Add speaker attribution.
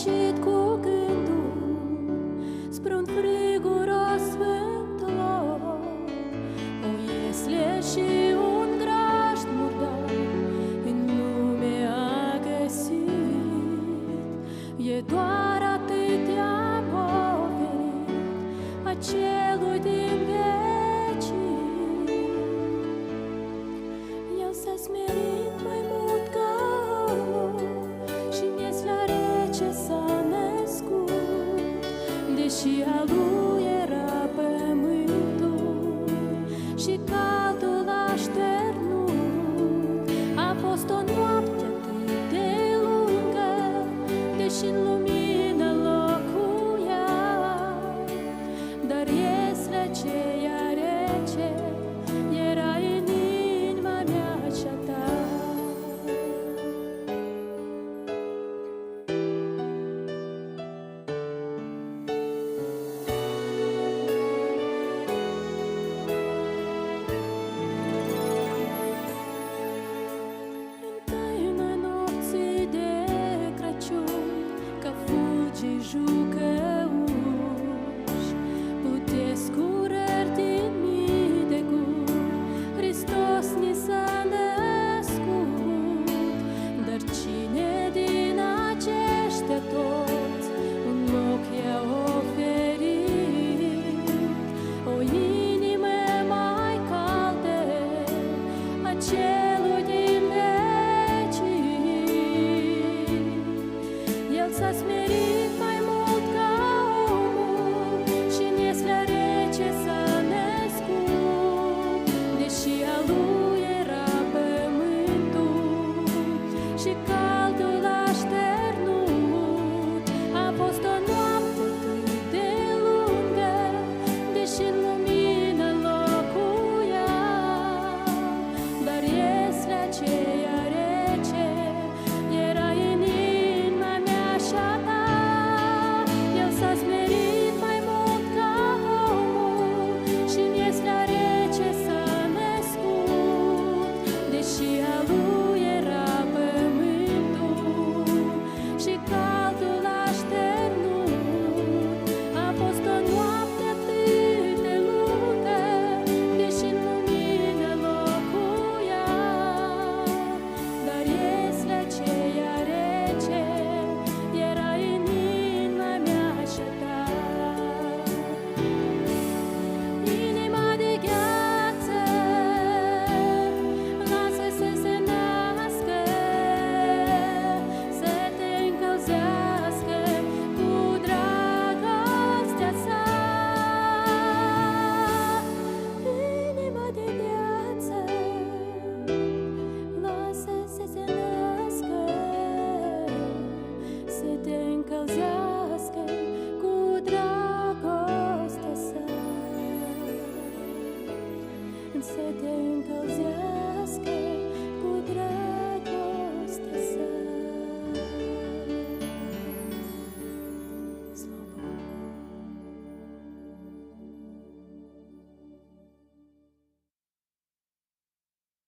Speaker 1: ieșit cu gândul spre un friguros vântor, o iesle și un grajd murdar în lume a găsit. E doar atâtea poverit acelui din vecii. El s-a smerit mai mult ca om și în iesla rece s-a născut, deși a lui era pământul și caldul așternut. A fost o noapte atât de lungă, deși în lumină